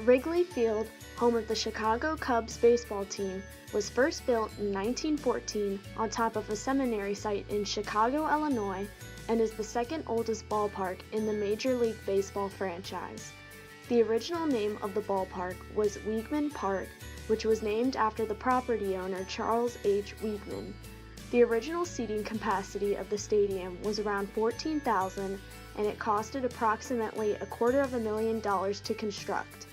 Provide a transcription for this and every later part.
Wrigley Field, home of the Chicago Cubs baseball team, was first built in 1914 on top of a seminary site in Chicago, Illinois, and is the second oldest ballpark in the Major League Baseball franchise. The original name of the ballpark was Weigman Park, which was named after the property owner Charles H. Weigman. The original seating capacity of the stadium was around 14,000, and it costed approximately $250,000 to construct.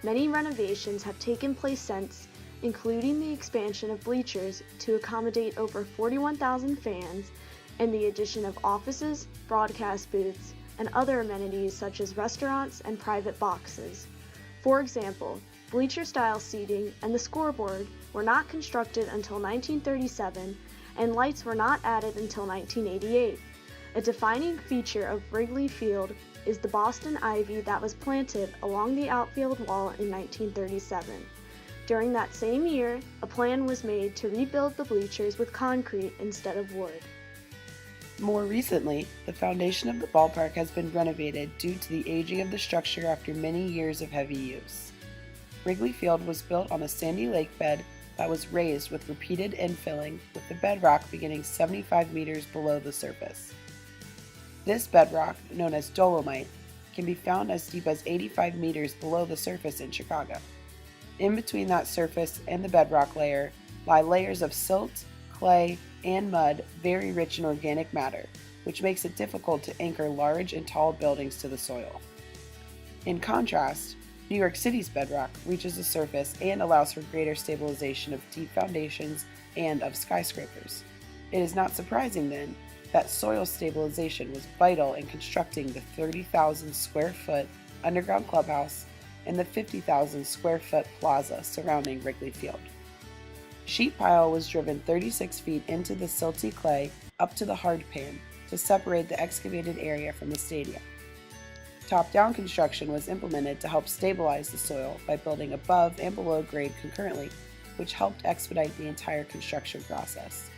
Many renovations have taken place since, including the expansion of bleachers to accommodate over 41,000 fans and the addition of offices, broadcast booths, and other amenities such as restaurants and private boxes. For example, bleacher-style seating and the scoreboard were not constructed until 1937, and lights were not added until 1988. A defining feature of Wrigley Field is the Boston ivy that was planted along the outfield wall in 1937. During that same year, a plan was made to rebuild the bleachers with concrete instead of wood. More recently, the foundation of the ballpark has been renovated due to the aging of the structure after many years of heavy use. Wrigley Field was built on a sandy lake bed that was raised with repeated infilling, with the bedrock beginning 75 meters below the surface. This bedrock, known as dolomite, can be found as deep as 85 meters below the surface in Chicago. In between that surface and the bedrock layer lie layers of silt, clay, and mud very rich in organic matter, which makes it difficult to anchor large and tall buildings to the soil. In contrast, New York City's bedrock reaches the surface and allows for greater stabilization of deep foundations and of skyscrapers. It is not surprising, then, that soil stabilization was vital in constructing the 30,000 square foot underground clubhouse and the 50,000 square foot plaza surrounding Wrigley Field. Sheet pile was driven 36 feet into the silty clay up to the hard pan to separate the excavated area from the stadium. Top-down construction was implemented to help stabilize the soil by building above and below grade concurrently, which helped expedite the entire construction process.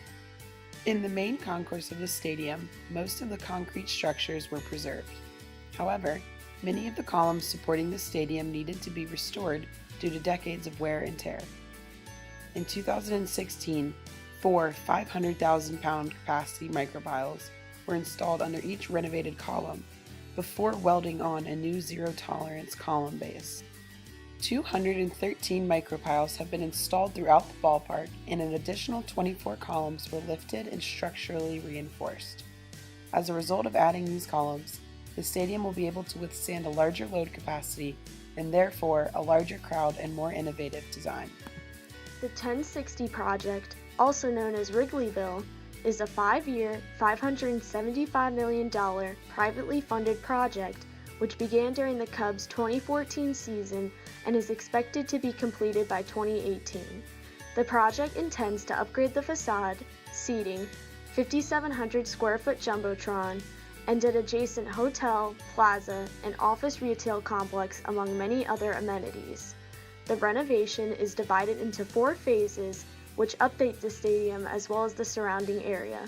In the main concourse of the stadium, most of the concrete structures were preserved. However, many of the columns supporting the stadium needed to be restored due to decades of wear and tear. In 2016, 4 500,000-pound capacity micropiles were installed under each renovated column before welding on a new zero-tolerance column base. 213 micropiles have been installed throughout the ballpark, and an additional 24 columns were lifted and structurally reinforced. As a result of adding these columns, the stadium will be able to withstand a larger load capacity and therefore a larger crowd and more innovative design. The 1060 project, also known as Wrigleyville, is a 5-year, $575 million privately funded project which began during the Cubs' 2014 season and is expected to be completed by 2018. The project intends to upgrade the facade, seating, 5,700 square foot jumbotron, and an adjacent hotel, plaza, and office retail complex among many other amenities. The renovation is divided into 4 phases, which update the stadium as well as the surrounding area.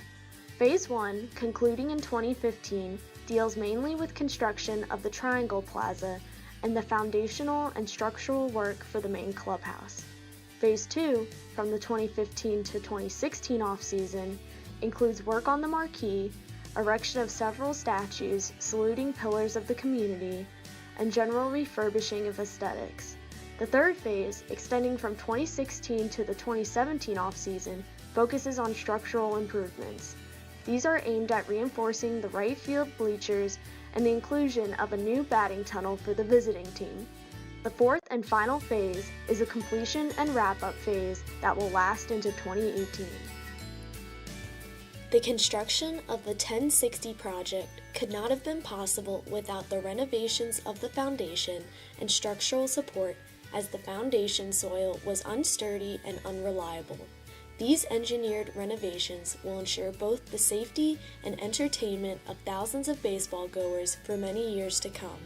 Phase 1, concluding in 2015, deals mainly with construction of the Triangle Plaza and the foundational and structural work for the main clubhouse. Phase 2, from the 2015 to 2016 off-season, includes work on the marquee, erection of several statues saluting pillars of the community, and general refurbishing of aesthetics. The third phase, extending from 2016 to the 2017 off-season, focuses on structural improvements. These are aimed at reinforcing the right field bleachers and the inclusion of a new batting tunnel for the visiting team. The fourth and final phase is a completion and wrap-up phase that will last into 2018. The construction of the 1060 project could not have been possible without the renovations of the foundation and structural support, as the foundation soil was unsturdy and unreliable. These engineered renovations will ensure both the safety and entertainment of thousands of baseball goers for many years to come.